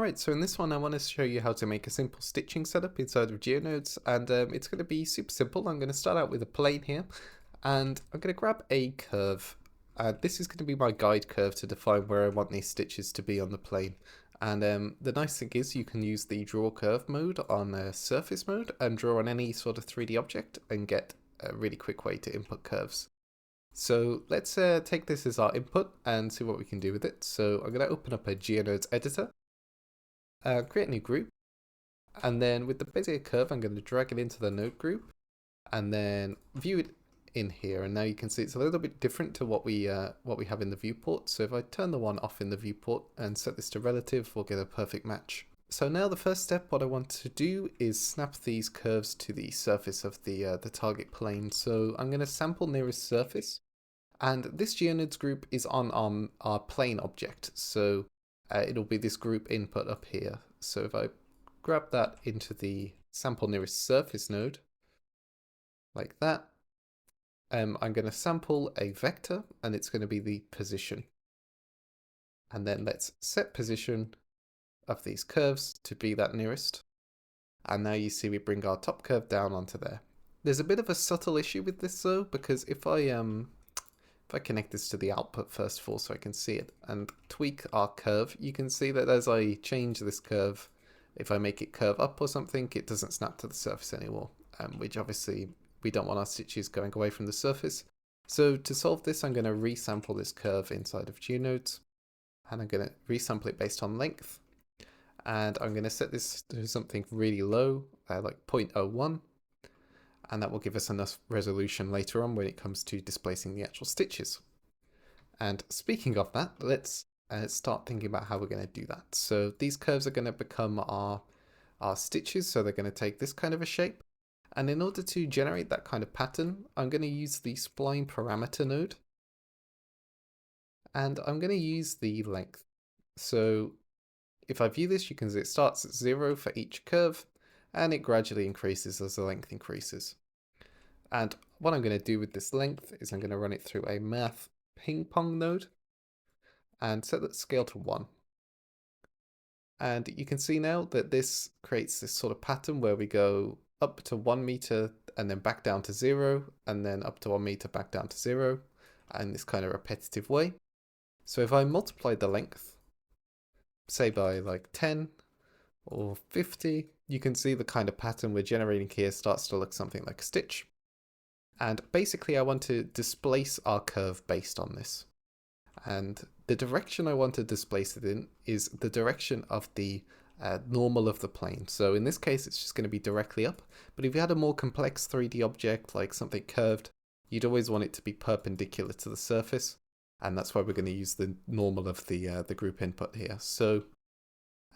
Alright, so in this one I want to show you how to make a simple stitching setup inside of GeoNodes, and it's going to be super simple. I'm going to start out with a plane here, and I'm going to grab a curve. This is going to be my guide curve to define where I want these stitches to be on the plane. And the nice thing is you can use the draw curve mode on surface mode and draw on any sort of 3D object and get a really quick way to input curves. So let's take this as our input and see what we can do with it. So I'm going to open up a GeoNodes editor. Create a new group, and then with the basic curve I'm going to drag it into the node group and then view it in here, and now you can see it's a little bit different to what we have in the viewport. So if I turn the one off in the viewport and set this to relative, we'll get a perfect match. So now the first step, what I want to do is snap these curves to the surface of the target plane. So I'm going to sample nearest surface, and this GeoNodes group is on our plane object, so it'll be this group input up here. So if I grab that into the sample nearest surface node, like that, I'm going to sample a vector, and it's going to be the position. And then let's set position of these curves to be that nearest. And now you see we bring our top curve down onto there. There's a bit of a subtle issue with this though, because if I connect this to the output first of all so I can see it and tweak our curve, you can see that as I change this curve, if I make it curve up or something, it doesn't snap to the surface anymore, which obviously we don't want our stitches going away from the surface. So to solve this, I'm going to resample this curve inside of GeoNodes, and I'm going to resample it based on length, and I'm going to set this to something really low, like 0.01. and that will give us enough resolution later on when it comes to displacing the actual stitches. And speaking of that, let's start thinking about how we're going to do that. So these curves are going to become our stitches, so they're going to take this kind of a shape. And in order to generate that kind of pattern, I'm going to use the spline parameter node, and I'm going to use the length. So if I view this, you can see it starts at 0 for each curve, and it gradually increases as the length increases. And what I'm going to do with this length is I'm going to run it through a math ping pong node and set that scale to 1. And you can see now that this creates this sort of pattern where we go up to 1 meter and then back down to 0, and then up to 1 meter back down to 0, in this kind of repetitive way. So if I multiply the length, say by like 10 or 50, you can see the kind of pattern we're generating here starts to look something like a stitch. And basically I want to displace our curve based on this. And the direction I want to displace it in is the direction of the normal of the plane. So in this case it's just going to be directly up, but if you had a more complex 3D object like something curved, you'd always want it to be perpendicular to the surface, and that's why we're going to use the normal of the group input here. So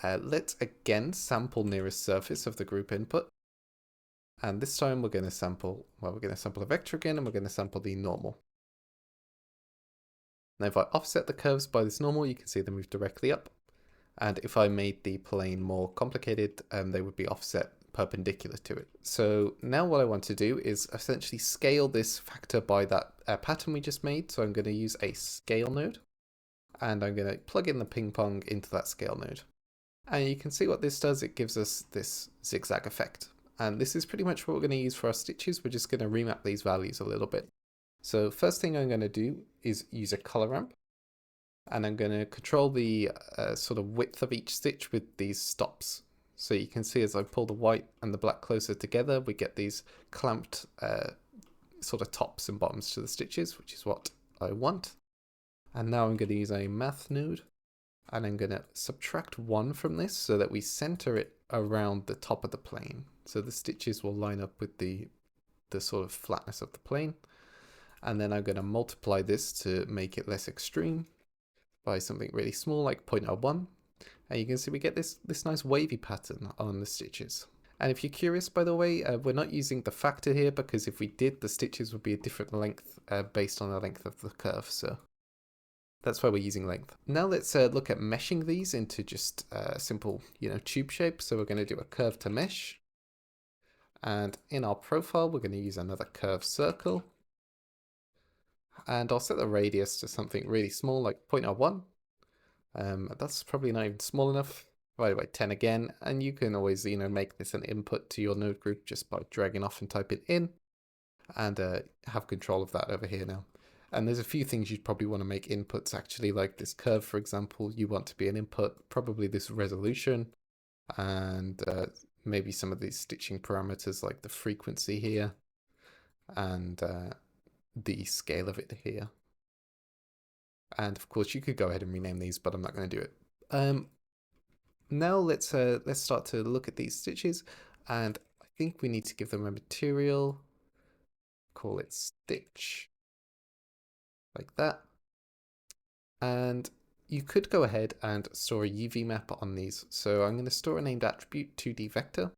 let's again sample nearest surface of the group input. And this time we're going to sample a vector again, and we're going to sample the normal. Now if I offset the curves by this normal, you can see they move directly up. And if I made the plane more complicated, they would be offset perpendicular to it. So now what I want to do is essentially scale this factor by that pattern we just made. So I'm going to use a scale node, and I'm going to plug in the ping pong into that scale node. And you can see what this does. It gives us this zigzag effect. And this is pretty much what we're going to use for our stitches. We're just going to remap these values a little bit. So first thing I'm going to do is use a color ramp. And I'm going to control the sort of width of each stitch with these stops. So you can see as I pull the white and the black closer together, we get these clamped sort of tops and bottoms to the stitches, which is what I want. And now I'm going to use a math node. And I'm going to subtract 1 from this so that we center it around the top of the plane. So the stitches will line up with the sort of flatness of the plane. And then I'm going to multiply this to make it less extreme by something really small like 0.01. And you can see we get this nice wavy pattern on the stitches. And if you're curious, by the way, we're not using the factor here, because if we did, the stitches would be a different length based on the length of the curve. So that's why we're using length. Now let's look at meshing these into just a simple, tube shape. So we're going to do a curve to mesh. And in our profile, we're going to use another curved circle. And I'll set the radius to something really small, like 0.01. That's probably not even small enough. divided by 10 again, and you can always, make this an input to your node group just by dragging off and type it in, and have control of that over here now. And there's a few things you'd probably want to make inputs actually, like this curve, for example, you want to be an input, probably this resolution, and maybe some of these stitching parameters like the frequency here, and the scale of it here. And of course you could go ahead and rename these, but I'm not going to do it. Now let's start to look at these stitches, and I think we need to give them a material, call it stitch, like that. And you could go ahead and store a UV map on these. So I'm going to store a named attribute 2D vector,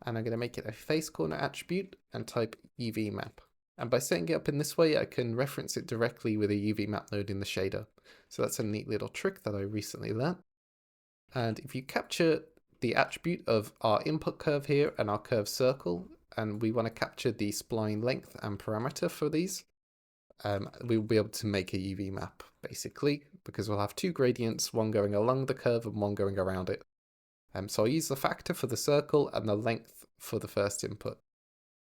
and I'm going to make it a face corner attribute and type UV map. And by setting it up in this way, I can reference it directly with a UV map node in the shader. So that's a neat little trick that I recently learned. And if you capture the attribute of our input curve here and our curve circle, and we want to capture the spline length and parameter for these, we'll be able to make a UV map, basically, because we'll have two gradients, one going along the curve and one going around it. So I'll use the factor for the circle and the length for the first input.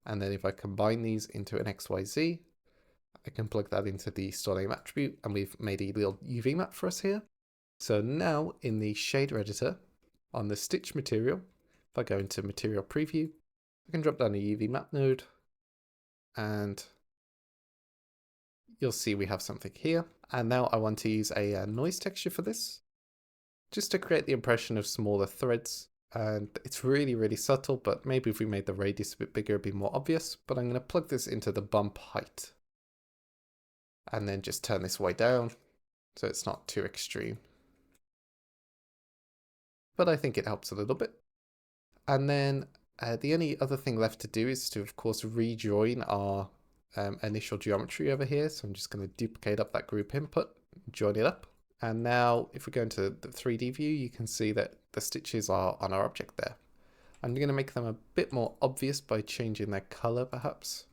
And then if I combine these into an XYZ, I can plug that into the store name attribute, and we've made a little UV map for us here. So now in the shader editor, on the stitch material, if I go into material preview, I can drop down a UV map node, and you'll see we have something here. And now I want to use a noise texture for this, just to create the impression of smaller threads. And it's really, really subtle, but maybe if we made the radius a bit bigger, it'd be more obvious. But I'm going to plug this into the bump height, and then just turn this way down so it's not too extreme. But I think it helps a little bit. And then the only other thing left to do is to, of course, rejoin our initial geometry over here. So I'm just going to duplicate up that group input, join it up. And now if we go into the 3D view, you can see that the stitches are on our object there. I'm going to make them a bit more obvious by changing their color, perhaps.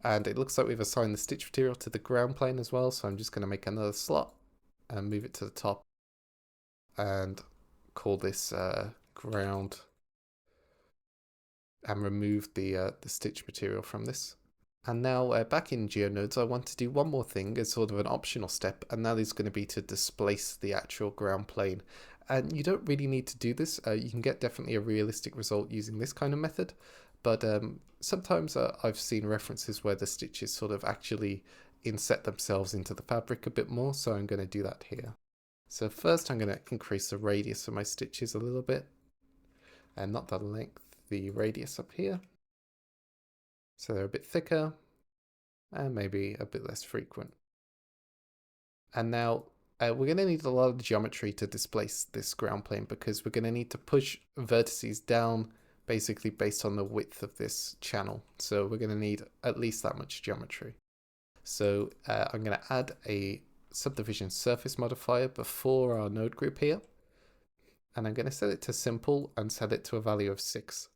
And it looks like we've assigned the stitch material to the ground plane as well. So I'm just going to make another slot and move it to the top and call this ground, and remove the stitch material from this. And now back in GeoNodes, I want to do one more thing as sort of an optional step, and that is going to be to displace the actual ground plane. And you don't really need to do this. You can get definitely a realistic result using this kind of method, but sometimes I've seen references where the stitches sort of actually inset themselves into the fabric a bit more, so I'm going to do that here. So first I'm going to increase the radius of my stitches a little bit, and not the length, the radius up here. So they're a bit thicker and maybe a bit less frequent. And now we're going to need a lot of geometry to displace this ground plane, because we're going to need to push vertices down basically based on the width of this channel. So we're going to need at least that much geometry. So I'm going to add a subdivision surface modifier before our node group here. And I'm going to set it to simple and set it to a value of 6.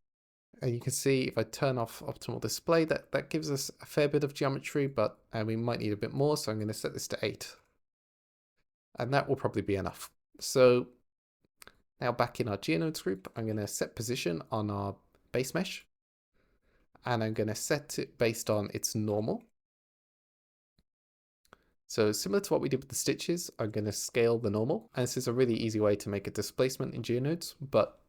And you can see if I turn off optimal display, that gives us a fair bit of geometry, but we might need a bit more. So I'm going to set this to 8. And that will probably be enough. So now back in our GeoNodes group, I'm going to set position on our base mesh. And I'm going to set it based on its normal. So similar to what we did with the stitches, I'm going to scale the normal. And this is a really easy way to make a displacement in GeoNodes, but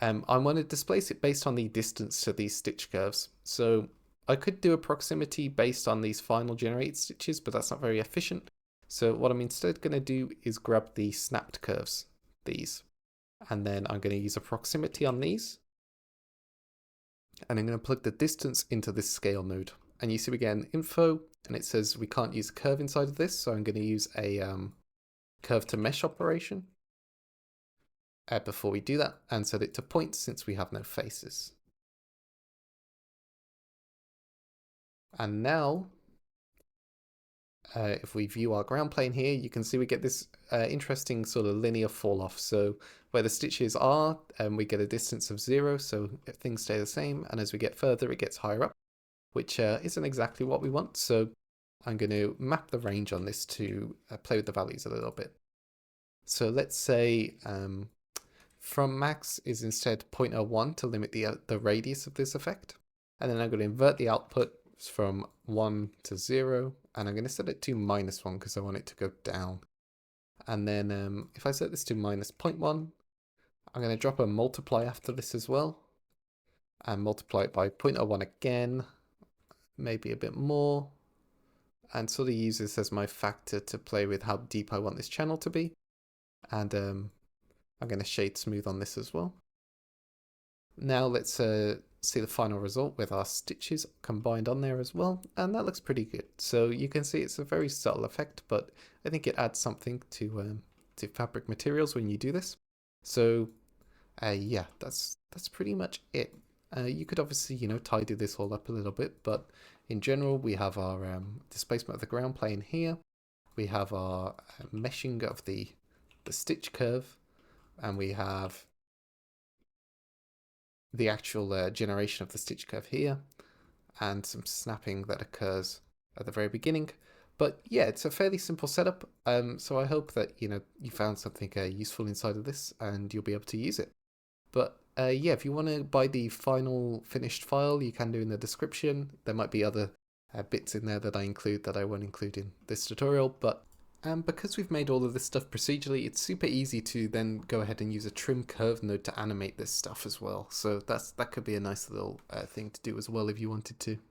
I want to displace it based on the distance to these stitch curves. So I could do a proximity based on these final generated stitches, but that's not very efficient. So what I'm instead going to do is grab the snapped curves, these, and then I'm going to use a proximity on these. And I'm going to plug the distance into this scale node. And you see we get an info, and it says we can't use a curve inside of this, so I'm going to use a curve to mesh operation before we do that, and set it to points since we have no faces. And now, if we view our ground plane here, you can see we get this interesting sort of linear fall off. So where the stitches are, we get a distance of 0, so things stay the same, and as we get further, it gets higher up, which isn't exactly what we want. So I'm going to map the range on this to play with the values a little bit. So let's say from max is instead 0.01 to limit the radius of this effect. And then I'm going to invert the output from 1 to 0, and I'm going to set it to -1 because I want it to go down. And then if I set this to minus 0.1, I'm going to drop a multiply after this as well, and multiply it by 0.01 again, maybe a bit more, and sort of use this as my factor to play with how deep I want this channel to be. And I'm going to shade smooth on this as well. Now let's see the final result with our stitches combined on there as well, and that looks pretty good. So you can see it's a very subtle effect, but I think it adds something to fabric materials when you do this. So yeah, that's pretty much it. You could obviously, tidy this all up a little bit, but in general, we have our displacement of the ground plane here. We have our meshing of the stitch curve, and we have the actual generation of the stitch curve here, and some snapping that occurs at the very beginning. But yeah, it's a fairly simple setup. So I hope that you found something useful inside of this, and you'll be able to use it. But yeah, if you want to buy the final finished file, you can do in the description. There might be other bits in there that I include that I won't include in this tutorial, but because we've made all of this stuff procedurally, it's super easy to then go ahead and use a trim curve node to animate this stuff as well. So that could be a nice little thing to do as well if you wanted to.